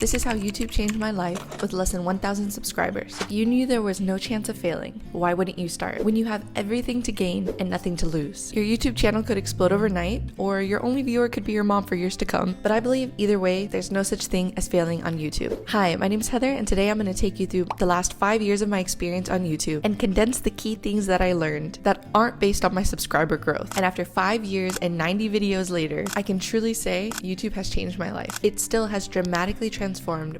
This is how YouTube changed my life with less than 1,000 subscribers. If you knew there was no chance of failing, why wouldn't you start? When you have everything to gain and nothing to lose. Your YouTube channel could explode overnight, or your only viewer could be your mom for years to come. But I believe either way, there's no such thing as failing on YouTube. Hi, my name is Heather, and today I'm going to take you through the last 5 years of my experience on YouTube and condense the key things that I learned that aren't based on my subscriber growth. And after 5 years and 90 videos later, I can truly say YouTube has changed my life. It still has dramatically transformed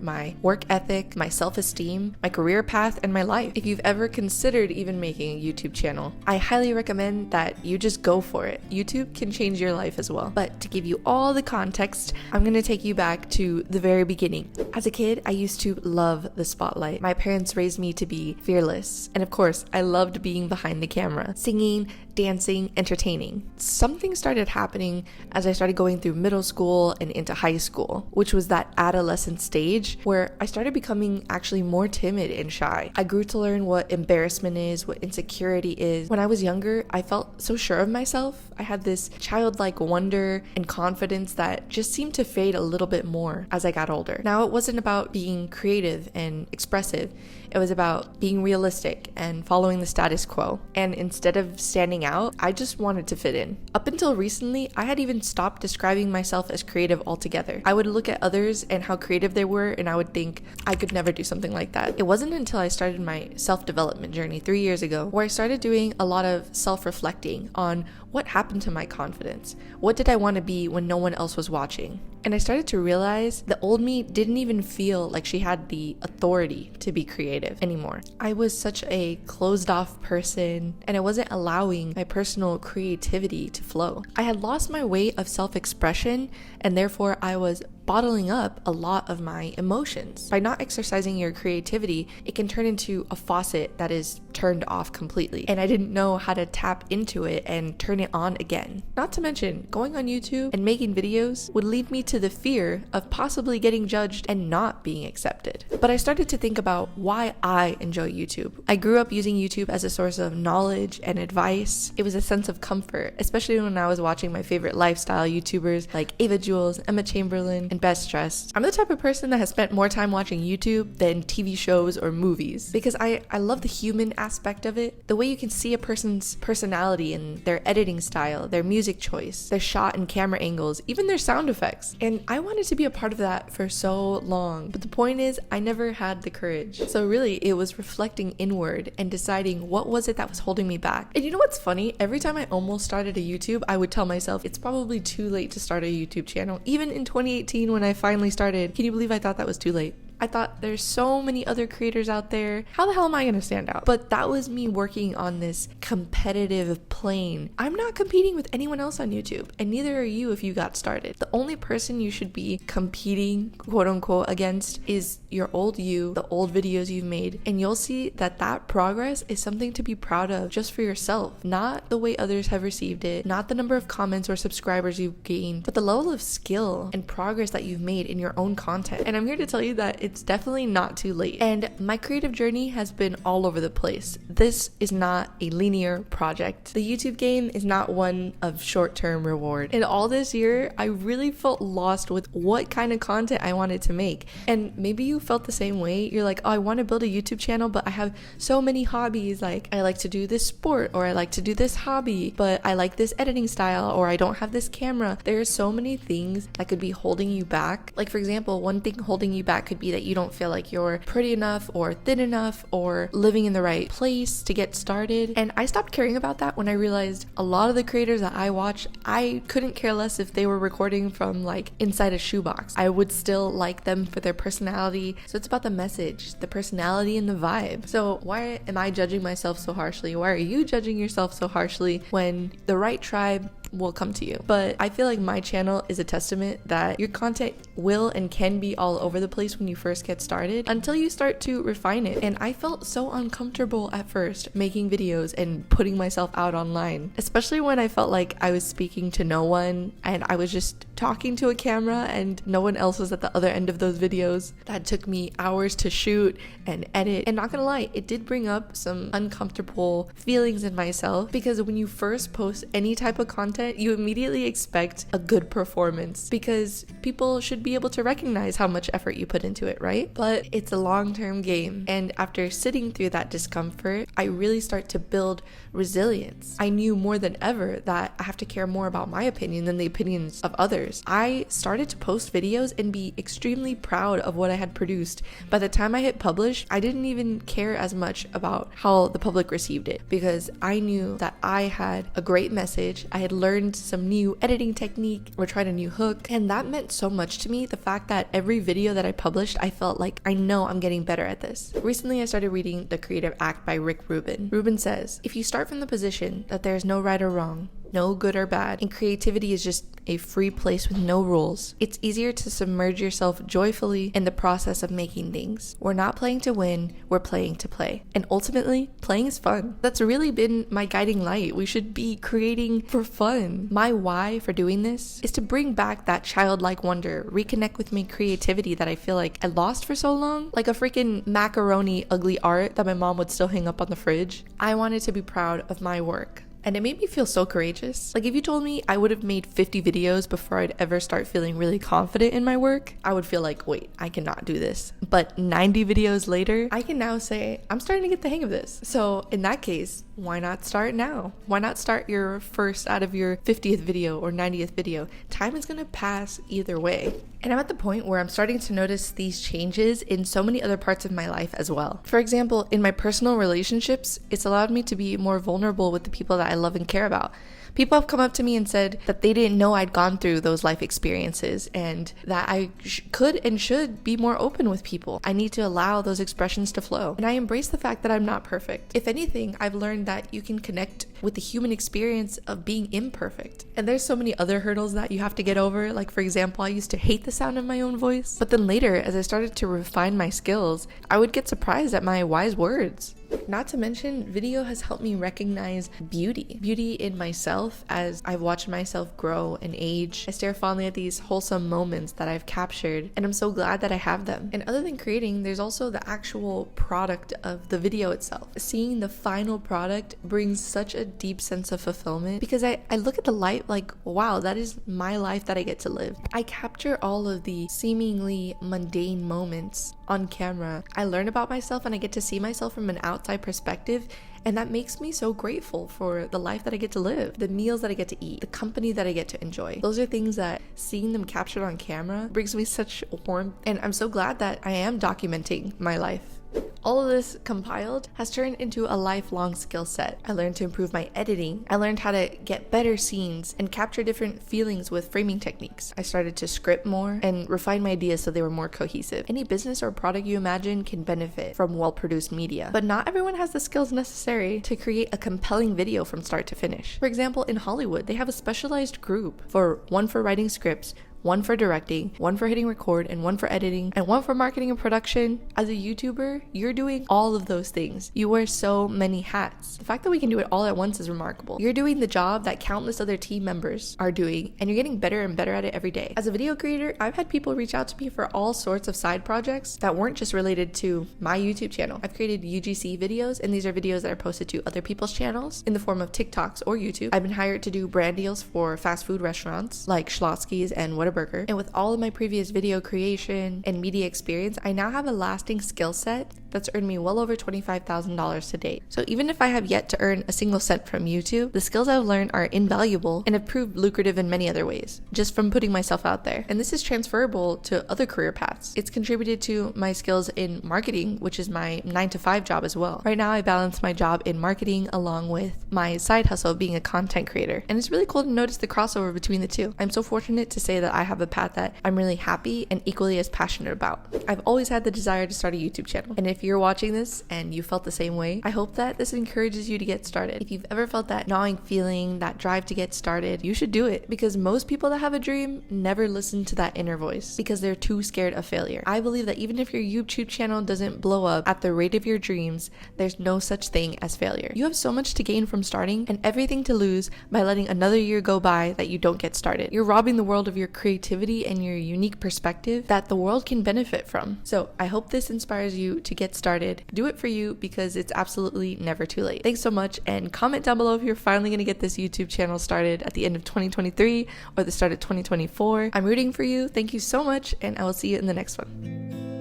my work ethic, my self-esteem, my career path, and my life. If you've ever considered even making a YouTube channel, I highly recommend that you just go for it. YouTube can change your life as well. But to give you all the context, I'm going to take you back to the very beginning. As a kid, I used to love the spotlight. My parents raised me to be fearless. And of course, I loved being behind the camera, singing, dancing, entertaining. Something started happening as I started going through middle school and into high school, which was that adolescent stage where I started becoming actually more timid and shy. I grew to learn what embarrassment is, what insecurity is. When I was younger, I felt so sure of myself. I had this childlike wonder and confidence that just seemed to fade a little bit more as I got older. Now, it wasn't about being creative and expressive. It was about being realistic and following the status quo. And instead of standing out, I just wanted to fit in. Up until recently, I had even stopped describing myself as creative altogether. I would look at others and how creative they were, and I would think, I could never do something like that. It wasn't until I started my self-development journey 3 years ago where I started doing a lot of self-reflecting on what happened to my confidence. What did I want to be when no one else was watching? And I started to realize the old me didn't even feel like she had the authority to be creative anymore. I was such a closed off person, and I wasn't allowing my personal creativity to flow. I had lost my way of self-expression, and therefore I was bottling up a lot of my emotions. By not exercising your creativity, it can turn into a faucet that is turned off completely. And I didn't know how to tap into it and turn it on again. Not to mention, going on YouTube and making videos would lead me to the fear of possibly getting judged and not being accepted. But I started to think about why I enjoy YouTube. I grew up using YouTube as a source of knowledge and advice. It was a sense of comfort, especially when I was watching my favorite lifestyle YouTubers like Ava Jules, Emma Chamberlain, and Best Dressed. I'm the type of person that has spent more time watching YouTube than TV shows or movies because I love the human aspect of it. The way you can see a person's personality and their editing style, their music choice, their shot and camera angles, even their sound effects. And I wanted to be a part of that for so long. But the point is, I never had the courage. So really, it was reflecting inward and deciding what was it that was holding me back. And you know what's funny? Every time I almost started a YouTube, I would tell myself it's probably too late to start a YouTube channel. Even in 2018, when I finally started, can you believe I thought that was too late? I thought there's so many other creators out there. How the hell am I going to stand out? But that was me working on this competitive plane. I'm not competing with anyone else on YouTube, and neither are you if you got started. The only person you should be competing, quote unquote, against is your old you, the old videos you've made, and you'll see that that progress is something to be proud of just for yourself, not the way others have received it, not the number of comments or subscribers you've gained, but the level of skill and progress that you've made in your own content. And I'm here to tell you that it's definitely not too late. And my creative journey has been all over the place. This is not a linear project. The YouTube game is not one of short-term reward. And all this year, I really felt lost with what kind of content I wanted to make. And maybe you felt the same way. You're like, oh, I want to build a YouTube channel, but I have so many hobbies. Like, I like to do this sport, or I like to do this hobby, but I like this editing style, or I don't have this camera. There are so many things that could be holding you back. Like, for example, one thing holding you back could be that you don't feel like you're pretty enough or thin enough or living in the right place to get started. And I stopped caring about that when I realized a lot of the creators that I watch, I couldn't care less if they were recording from like inside a shoebox. I would still like them for their personality. So it's about the message, the personality, and the vibe. So why am I judging myself so harshly? Why are you judging yourself so harshly when the right tribe will come to you? But I feel like my channel is a testament that your content will and can be all over the place when you first get started until you start to refine it. And I felt so uncomfortable at first making videos and putting myself out online, especially when I felt like I was speaking to no one and I was just talking to a camera and no one else was at the other end of those videos. That took me hours to shoot and edit. And not gonna lie, it did bring up some uncomfortable feelings in myself, because when you first post any type of content, you immediately expect a good performance because people should be able to recognize how much effort you put into it, right? But it's a long-term game. And after sitting through that discomfort, I really start to build resilience. I knew more than ever that I have to care more about my opinion than the opinions of others. I started to post videos and be extremely proud of what I had produced. By the time I hit publish, I didn't even care as much about how the public received it, because I knew that I had a great message. I had learned some new editing technique or tried a new hook, and that meant so much to me. The fact that every video that I published, I felt like I know I'm getting better at this. Recently, I started reading The Creative Act by Rick Rubin. Rubin says, if you start from the position that there's no right or wrong, no good or bad, and creativity is just a free place with no rules, it's easier to submerge yourself joyfully in the process of making things. We're not playing to win, we're playing to play. And ultimately, playing is fun. That's really been my guiding light. We should be creating for fun. My why for doing this is to bring back that childlike wonder, reconnect with my creativity that I feel like I lost for so long, like a freaking macaroni ugly art that my mom would still hang up on the fridge. I wanted to be proud of my work. And it made me feel so courageous. Like if you told me I would have made 50 videos before I'd ever start feeling really confident in my work, I would feel like, wait, I cannot do this. But 90 videos later, I can now say, I'm starting to get the hang of this. So in that case, why not start now? Why not start your first out of your 50th video or 90th video? Time is gonna pass either way. And I'm at the point where I'm starting to notice these changes in so many other parts of my life as well. For example, in my personal relationships, it's allowed me to be more vulnerable with the people that I love and care about. People have come up to me and said that they didn't know I'd gone through those life experiences and that I could and should be more open with people. I need to allow those expressions to flow. And I embrace the fact that I'm not perfect. If anything, I've learned that you can connect with the human experience of being imperfect. And there's so many other hurdles that you have to get over. Like for example, I used to hate the sound of my own voice. But then later, as I started to refine my skills, I would get surprised at my wise words. Not to mention, video has helped me recognize beauty in myself as I've watched myself grow and age. I stare fondly at these wholesome moments that I've captured, and I'm so glad that I have them. And other than creating, there's also the actual product of the video itself. Seeing the final product brings such a deep sense of fulfillment, because I look at the life like, wow, that is my life that I get to live. I capture all of the seemingly mundane moments on camera. I learn about myself and I get to see myself from an outside perspective, and that makes me so grateful for the life that I get to live, the meals that I get to eat, the company that I get to enjoy. Those are things that seeing them captured on camera brings me such warmth, and I'm so glad that I am documenting my life. All of this compiled has turned into a lifelong skill set. I learned to improve my editing. I learned how to get better scenes and capture different feelings with framing techniques. I started to script more and refine my ideas so they were more cohesive. Any business or product you imagine can benefit from well-produced media, but not everyone has the skills necessary to create a compelling video from start to finish. For example, in Hollywood, they have a specialized group one for writing scripts, one for directing, one for hitting record, and one for editing, and one for marketing and production. As a YouTuber, you're doing all of those things. You wear so many hats. The fact that we can do it all at once is remarkable. You're doing the job that countless other team members are doing, and you're getting better and better at it every day. As a video creator, I've had people reach out to me for all sorts of side projects that weren't just related to my YouTube channel. I've created UGC videos, and these are videos that are posted to other people's channels in the form of TikToks or YouTube. I've been hired to do brand deals for fast food restaurants like Schlotsky's and Whataburger. And with all of my previous video creation and media experience, I now have a lasting skill set that's earned me well over $25,000 to date. So even if I have yet to earn a single cent from YouTube, the skills I've learned are invaluable and have proved lucrative in many other ways, just from putting myself out there. And this is transferable to other career paths. It's contributed to my skills in marketing, which is my 9-to-5 job as well. Right now, I balance my job in marketing along with my side hustle of being a content creator. And it's really cool to notice the crossover between the two. I'm so fortunate to say that I have a path that I'm really happy and equally as passionate about. I've always had the desire to start a YouTube channel. And if If you're watching this and you felt the same way, I hope that this encourages you to get started. If you've ever felt that gnawing feeling, that drive to get started, you should do it, because most people that have a dream never listen to that inner voice because they're too scared of failure. I believe that even if your YouTube channel doesn't blow up at the rate of your dreams, there's no such thing as failure. You have so much to gain from starting and everything to lose by letting another year go by that you don't get started. You're robbing the world of your creativity and your unique perspective that the world can benefit from. So I hope this inspires you to get started. Do it for you, because it's absolutely never too late. Thanks so much, and comment down below if you're finally going to get this YouTube channel started at the end of 2023 or the start of 2024. I'm rooting for you. Thank you so much, and I will see you in the next one.